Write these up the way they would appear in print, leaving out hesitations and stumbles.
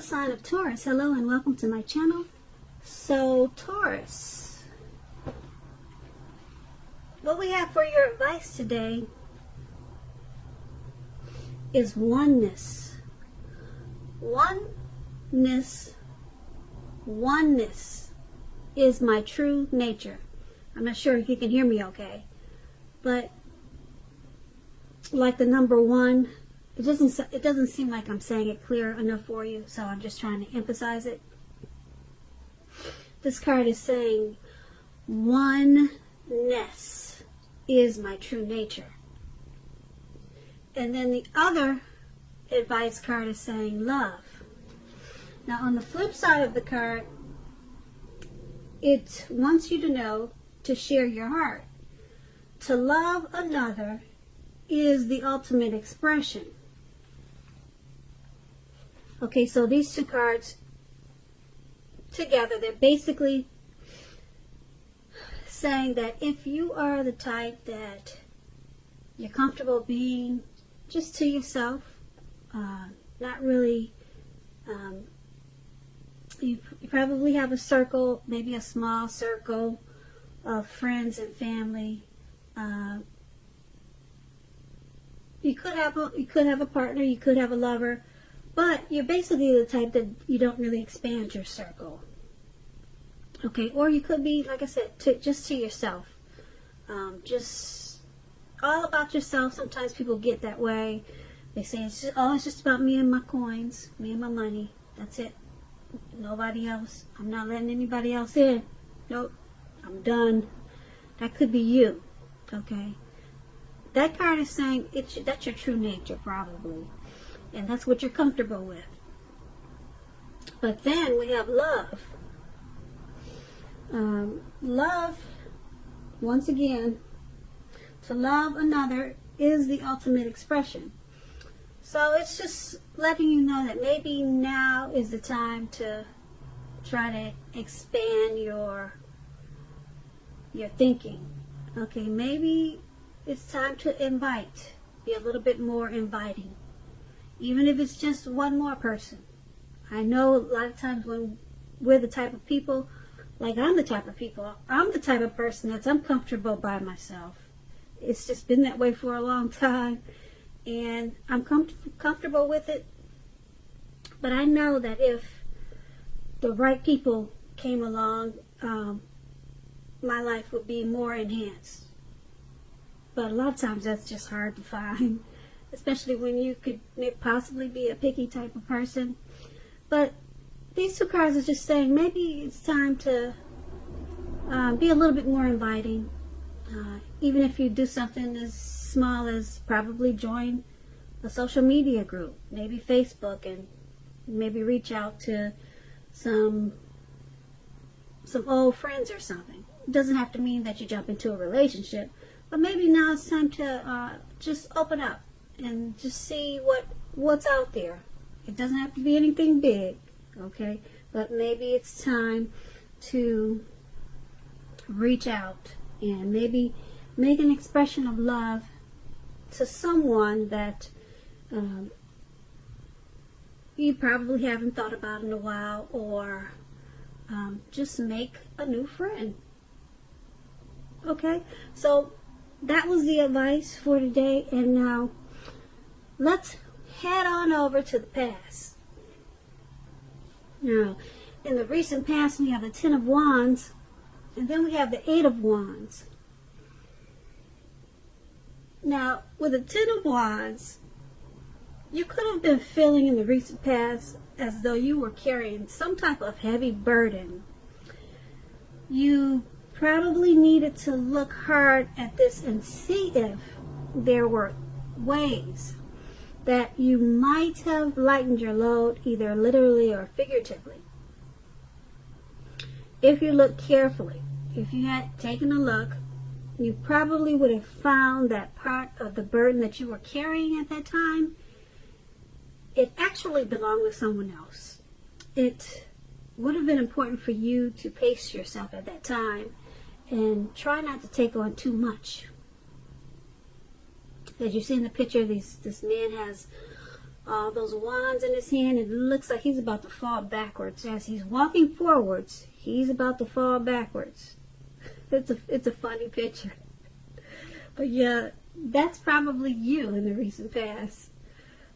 sign of Taurus. Hello and welcome to my channel. So Taurus, what we have for your advice today is oneness. Oneness is my true nature. I'm not sure if you can hear me okay, but like the number one, it doesn't seem like I'm saying it clear enough for you, so I'm just trying to emphasize it. This card is saying oneness is my true nature. And then the other advice card is saying love. Now on the flip side of the card, it wants you to know to share your heart. To love another is the ultimate expression. Okay, so these two cards together, they're basically saying that if you are the type that you're comfortable being just to yourself, not really, you probably have a circle, maybe a small circle of friends and family. You could have a partner, you could have a lover, but you're basically the type that you don't really expand your circle. Okay, or you could be, like I said, just to yourself. Just all about yourself. Sometimes people get that way. They say, it's just about me and my coins, me and my money. That's it. Nobody else. I'm not letting anybody else in. Nope. I'm done. That could be you. Okay. That card is saying that's your true nature, probably. And that's what you're comfortable with. But then we have love. Love, once again, to love another is the ultimate expression. So it's just letting you know that maybe now is the time to try to expand your thinking. Okay, maybe it's time to invite. Be a little bit more inviting. Even if it's just one more person. I know a lot of times when we're the type of people, like I'm the type of person that's uncomfortable by myself. It's just been that way for a long time. And I'm comfortable with it. But I know that if the right people came along, my life would be more enhanced. But a lot of times that's just hard to find. Especially when you could possibly be a picky type of person. But these two cards are just saying maybe it's time to be a little bit more inviting. Even if you do something as small as probably join a social media group, maybe Facebook, and maybe reach out to some old friends or something. It doesn't have to mean that you jump into a relationship, but maybe now it's time to just open up and just see what's out there. It doesn't have to be anything big, okay? But maybe it's time to reach out and maybe make an expression of love to someone that you probably haven't thought about in a while, or just make a new friend. Okay? So that was the advice for today, and now let's head on over to the past. Now, in the recent past, we have the Ten of Wands, and then we have the Eight of Wands. Now, with the Ten of Wands, you could have been feeling in the recent past as though you were carrying some type of heavy burden. You probably needed to look hard at this and see if there were ways that you might have lightened your load, either literally or figuratively. If you look carefully, if you had taken a look, you probably would have found that part of the burden that you were carrying at that time, it actually belonged to someone else. It would have been important for you to pace yourself at that time and try not to take on too much. As you see in the picture, this man has All those wands in his hand. It looks like he's about to fall backwards. As he's walking forwards, he's about to fall backwards. It's a funny picture. But yeah, that's probably you in the recent past.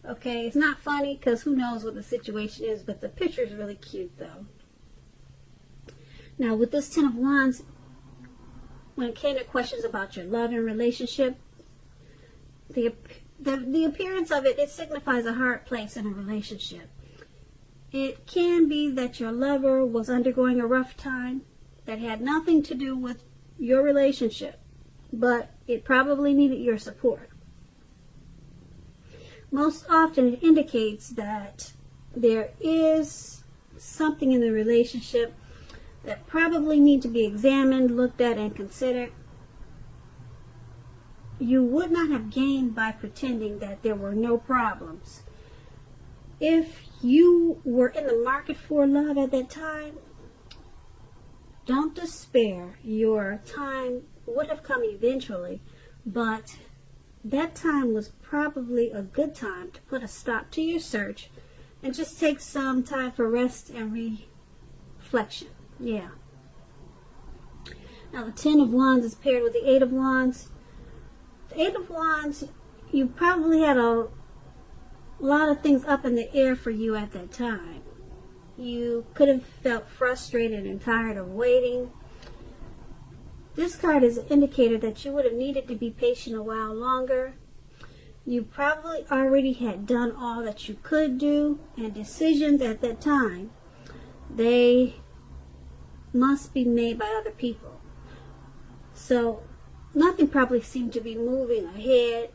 Okay, it's not funny because who knows what the situation is, but the picture is really cute though. Now with this Ten of Wands, when it came to questions about your love and relationship, the appearance of it, it signifies a hard place in a relationship. It can be that your lover was undergoing a rough time that had nothing to do with your relationship, but it probably needed your support. Most often it indicates that there is something in the relationship that probably need to be examined, looked at, and considered. You would not have gained by pretending that there were no problems. If you were in the market for love at that time, don't despair. Your time would have come eventually, but that time was probably a good time to put a stop to your search and just take some time for rest and reflection. Yeah. Now the Ten of Wands is paired with the Eight of Wands. The Eight of Wands, you probably had a lot of things up in the air for you at that time. You could have felt frustrated and tired of waiting. This card is an indicator that you would have needed to be patient a while longer. You probably already had done all that you could do, and decisions at that time, they must be made by other people. So nothing probably seemed to be moving ahead.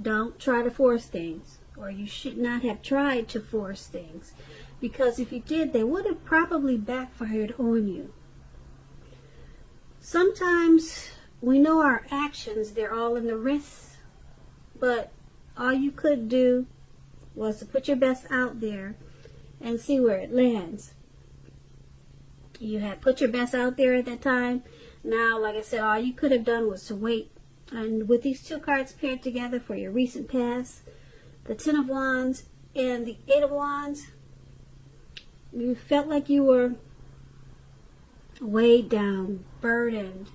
Don't try to force things, or you should not have tried to force things, because if you did, they would have probably backfired on you. Sometimes we know our actions, they're all in the wrist, but all you could do was to put your best out there and see where it lands. You had put your best out there at that time. Now, like I said, all you could have done was to wait. And with these two cards paired together for your recent past, the Ten of Wands and the Eight of Wands, you felt like you were weighed down, burdened.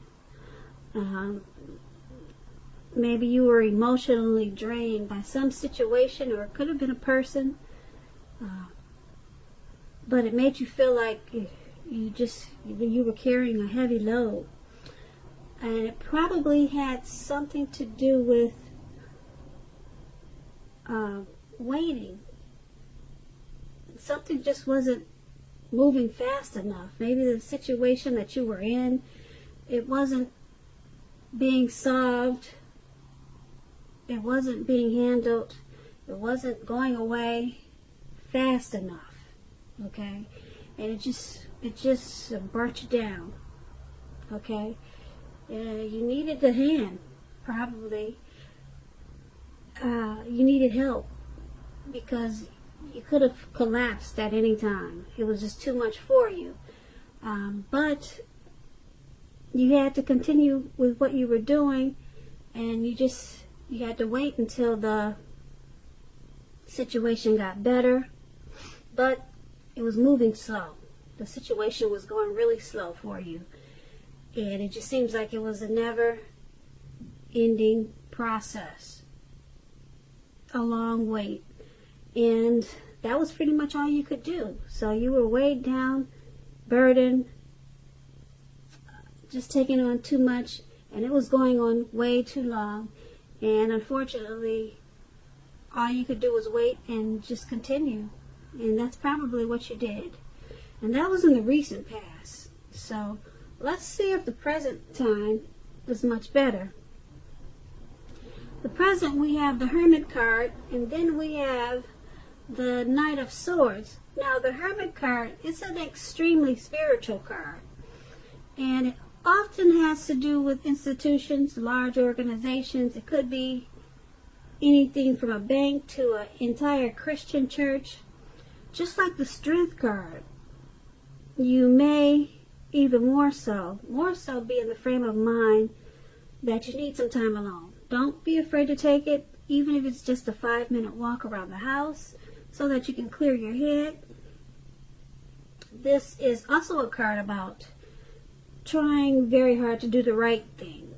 Maybe you were emotionally drained by some situation, or it could have been a person. But it made you feel like you were carrying a heavy load. And it probably had something to do with waiting. Something just wasn't moving fast enough. Maybe the situation that you were in, it wasn't being solved. It wasn't being handled. It wasn't going away fast enough. Okay? And it just burnt you down. Okay? You needed a hand, probably. You needed help because you could have collapsed at any time. It was just too much for you. But you had to continue with what you were doing, and you had to wait until the situation got better. But it was moving slow. The situation was going really slow for you. And it just seems like it was a never-ending process. A long wait. And that was pretty much all you could do. So you were weighed down, burdened, just taking on too much, and it was going on way too long. And unfortunately, all you could do was wait and just continue. And that's probably what you did. And that was in the recent past. So let's see if the present time is much better. The present, we have the Hermit card, and then we have the Knight of Swords. Now, the Hermit card is an extremely spiritual card, and it often has to do with institutions, large organizations. It could be anything from a bank to an entire Christian church. Just like the Strength card, you may even more so be in the frame of mind that you need some time alone. Don't be afraid to take it. even if it's just a 5-minute walk around the house so that you can clear your head. This is also a card about trying very hard to do the right thing.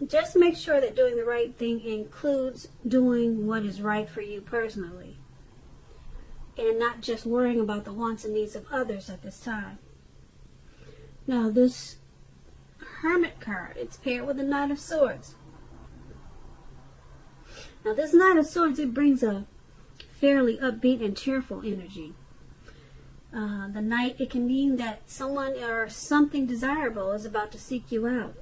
Just make sure that doing the right thing includes doing what is right for you personally, and not just worrying about the wants and needs of others at this time. Now this Hermit card, it's paired with the Knight of Swords. Now this Knight of Swords, it brings a fairly upbeat and cheerful energy. The Knight, it can mean that someone or something desirable is about to seek you out.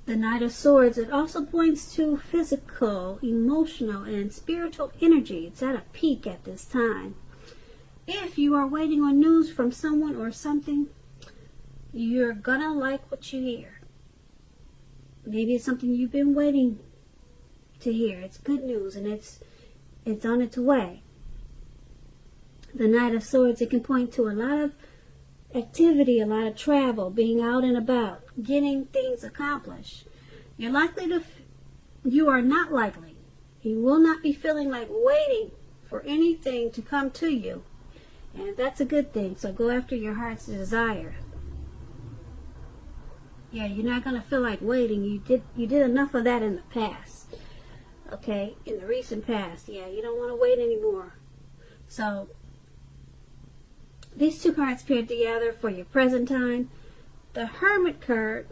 The Knight of Swords, it also points to physical, emotional, and spiritual energy. It's at a peak at this time. If you are waiting on news from someone or something, you're gonna like what you hear. Maybe it's something you've been waiting to hear. It's good news, and it's on its way. The Knight of Swords, it can point to a lot of activity, a lot of travel, being out and about, getting things accomplished. You are not likely. You will not be feeling like waiting for anything to come to you. And that's a good thing. So go after your heart's desire. Yeah, you're not going to feel like waiting. You did enough of that in the past. Okay? In the recent past. Yeah, you don't want to wait anymore. So these two cards paired together for your present time. The Hermit card,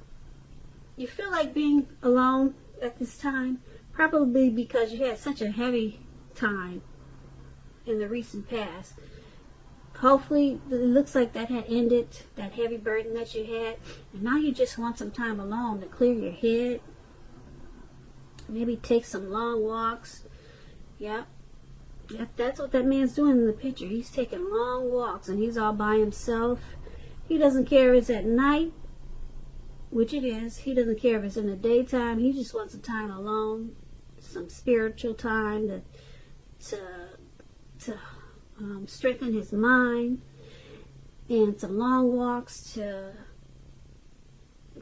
you feel like being alone at this time, probably because you had such a heavy time in the recent past. Hopefully, it looks like that had ended, that heavy burden that you had, and now you just want some time alone to clear your head. Maybe take some long walks. Yeah. That's what that man's doing in the picture. He's taking long walks, and he's all by himself. He doesn't care if it's at night, which it is. He doesn't care if it's in the daytime. He just wants some time alone, some spiritual time to strengthen his mind, and some long walks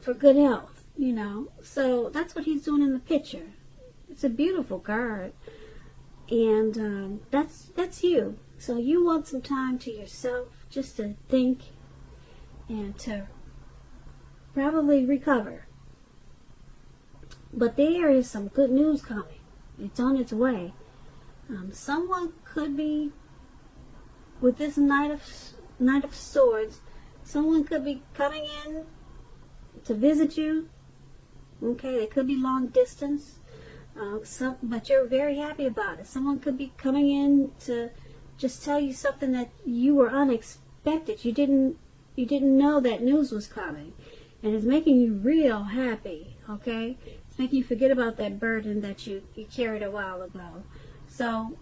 for good health, you know. So that's what he's doing in the picture. It's a beautiful card. And that's you. So you want some time to yourself just to think and to probably recover. But there is some good news coming. It's on its way. Someone could be, with this Knight of Swords, someone could be coming in to visit you. Okay, they could be long distance. But you're very happy about it. Someone could be coming in to just tell you something that you were unexpected. You didn't know that news was coming, and it's making you real happy. Okay, it's making you forget about that burden that you carried a while ago. So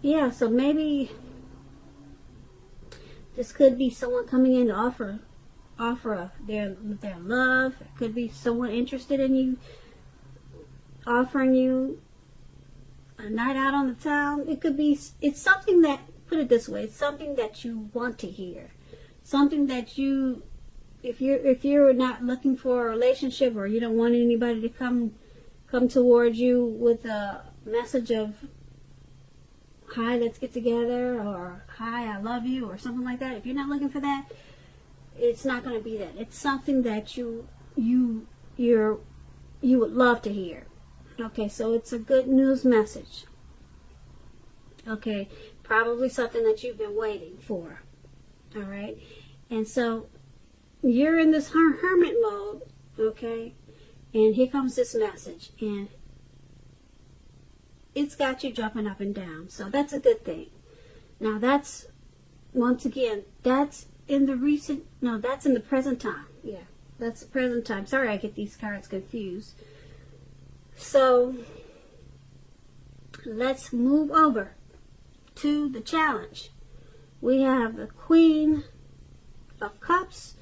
yeah, so maybe this could be someone coming in to offer their love. It could be someone interested in you, offering you a night out on the town. It's something that, put it this way, it's something that you want to hear. Something that if you're not looking for a relationship, or you don't want anybody to come towards you with a message of, hi, let's get together, or hi, I love you, or something like that. If you're not looking for that, it's not going to be that. It's something that you would love to hear. Okay, so it's a good news message. Okay, probably something that you've been waiting for. All right, and so you're in this hermit mode. Okay, and here comes this message, and it's got you jumping up and down. So that's a good thing. Now that's, once again, that's in the present time. Yeah, that's the present time. Sorry, I get these cards confused. So let's move over to the challenge. We have the Queen of Cups,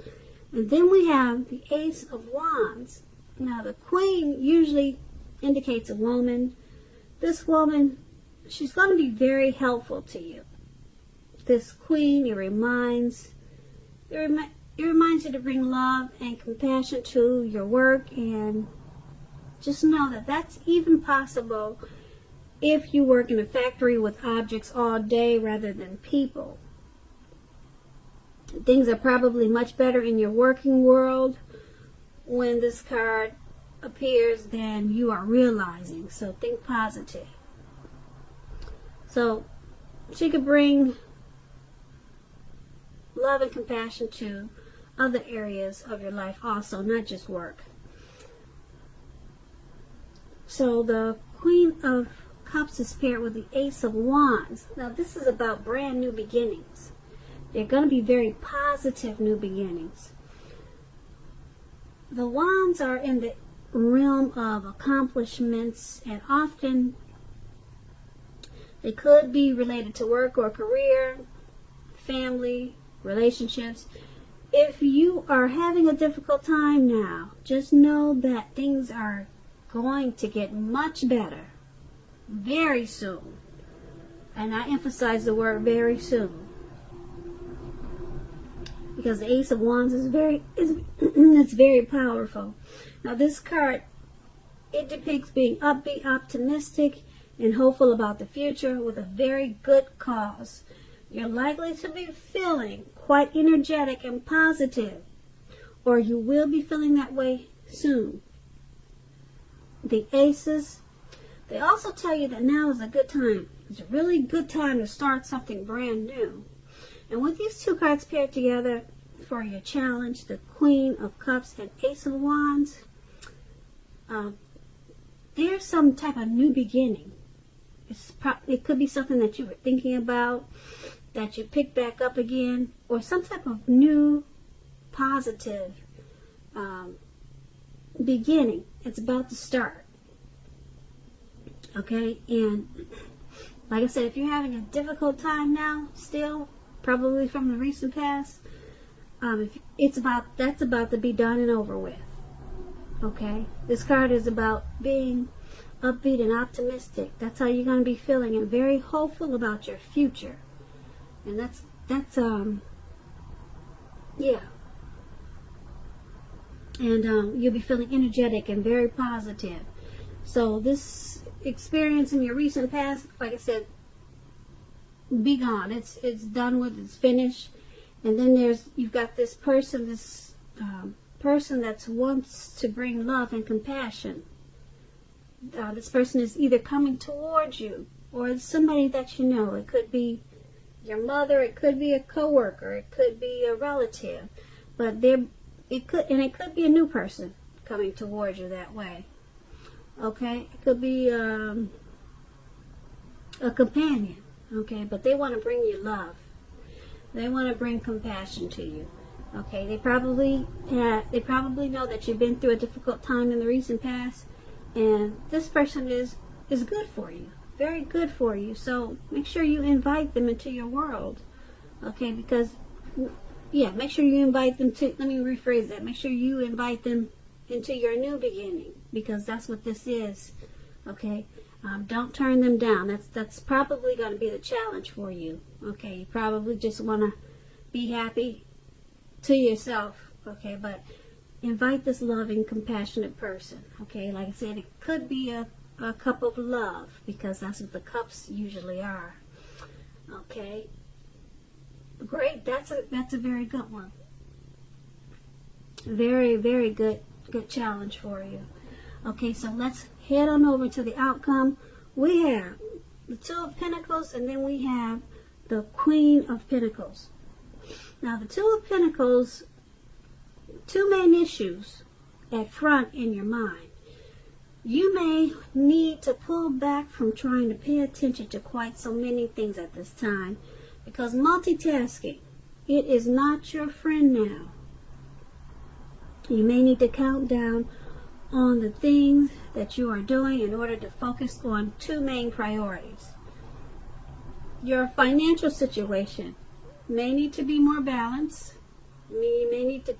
and then we have the Ace of Wands. Now the Queen usually indicates a woman. This woman, she's going to be very helpful to you. This Queen, it reminds you to bring love and compassion to your work, and Just know that that's even possible if you work in a factory with objects all day rather than people. Things are probably much better in your working world when this card appears than you are realizing. So think positive. So she could bring love and compassion to other areas of your life also, not just work. So the Queen of Cups is paired with the Ace of Wands. Now this is about brand new beginnings. They're going to be very positive new beginnings. The Wands are in the realm of accomplishments, and often they could be related to work or career, family, relationships. If you are having a difficult time now, just know that things are going to get much better very soon. And I emphasize the word very soon, because the Ace of Wands is it's very powerful. Now this card, it depicts being upbeat, optimistic, and hopeful about the future with a very good cause. You're likely to be feeling quite energetic and positive, or you will be feeling that way soon. The Aces, they also tell you that now is a good time. It's a really good time to start something brand new. And with these two cards paired together for your challenge, the Queen of Cups and Ace of Wands, there's some type of new beginning. It could be something that you were thinking about, that you pick back up again, or some type of new positive beginning. It's about to start. Okay, and like I said, if you're having a difficult time now, still, probably from the recent past, that's about to be done and over with. Okay, this card is about being upbeat and optimistic. That's how you're going to be feeling, and very hopeful about your future. And that's yeah. And you'll be feeling energetic and very positive. So this experience in your recent past, like I said, be gone. It's done with. It's finished. And then you've got this person, person that wants to bring love and compassion. This person is either coming towards you, or it's somebody that you know. It could be your mother, it could be a coworker, it could be a relative, but it could be a new person coming towards you that way. Okay, it could be a companion. Okay, but they want to bring you love. They want to bring compassion to you. Okay, they probably know that you've been through a difficult time in the recent past, and this person is good for you, very good for you. So make sure you invite them into your world. Okay, because make sure you invite them to. Let me rephrase that. Make sure you invite them into your new beginning, because that's what this is. Okay, don't turn them down. That's probably going to be the challenge for you. Okay, you probably just want to be happy to yourself. Okay, but invite this loving, compassionate person. Okay, like I said, it could be a cup of love, because that's what the cups usually are. Okay, great. That's a very good one. Very, very good challenge for you. Okay, so let's head on over to the outcome. We have the Two of Pentacles, and then we have the Queen of Pentacles. Now, the Two of Pentacles, two main issues at front in your mind. You may need to pull back from trying to pay attention to quite so many things at this time, because multitasking, it is not your friend now. You may need to count down on the things that you are doing in order to focus on two main priorities. Your financial situation may need to be more balanced. You may need to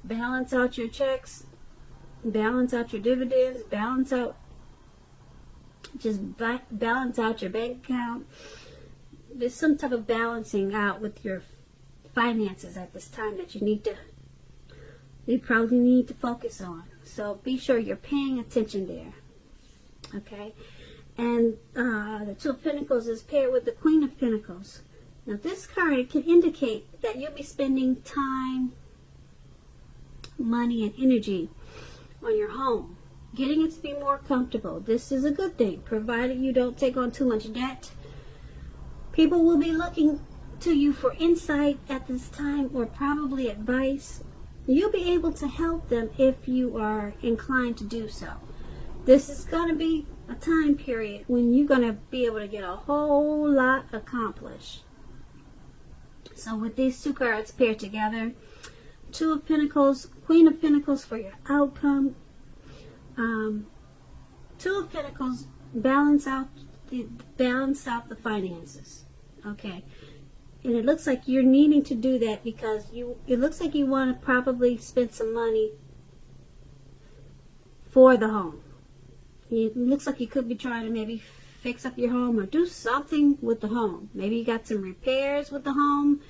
balance out your checks, balance out your dividends, balance out your bank account. There's some type of balancing out with your finances at this time that you probably need to focus on. So be sure you're paying attention there. Okay? And the Two of Pentacles is paired with the Queen of Pentacles. Now this card can indicate that you'll be spending time, money, and energy on your home, getting it to be more comfortable. This is a good thing, provided you don't take on too much debt. People will be looking to you for insight at this time, or probably advice. You'll be able to help them if you are inclined to do so. This is going to be a time period when you're going to be able to get a whole lot accomplished. So with these two cards paired together, Two of Pentacles, Queen of Pentacles for your outcome. Two of Pentacles balance out the finances. Okay. And it looks like you're needing to do that because it looks like you want to probably spend some money for the home. It looks like you could be trying to maybe fix up your home or do something with the home. Maybe you got some repairs with the home.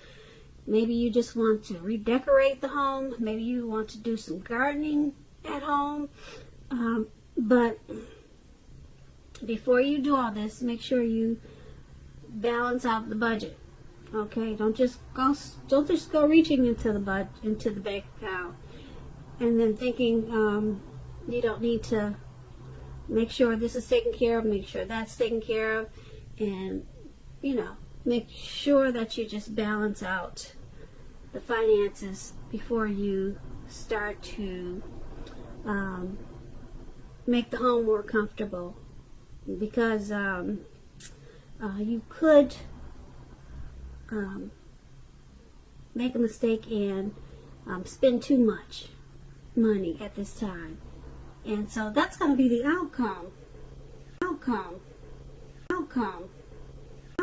Maybe you just want to redecorate the home. Maybe you want to do some gardening at home. But before you do all this, make sure you balance out the budget. Okay, don't just go reaching into the bank account and then thinking you don't need to make sure this is taken care of, make sure that's taken care of, and make sure that you just balance out the finances before you start to make the home more comfortable, because you could make a mistake and spend too much money at this time. And so that's going to be the outcome.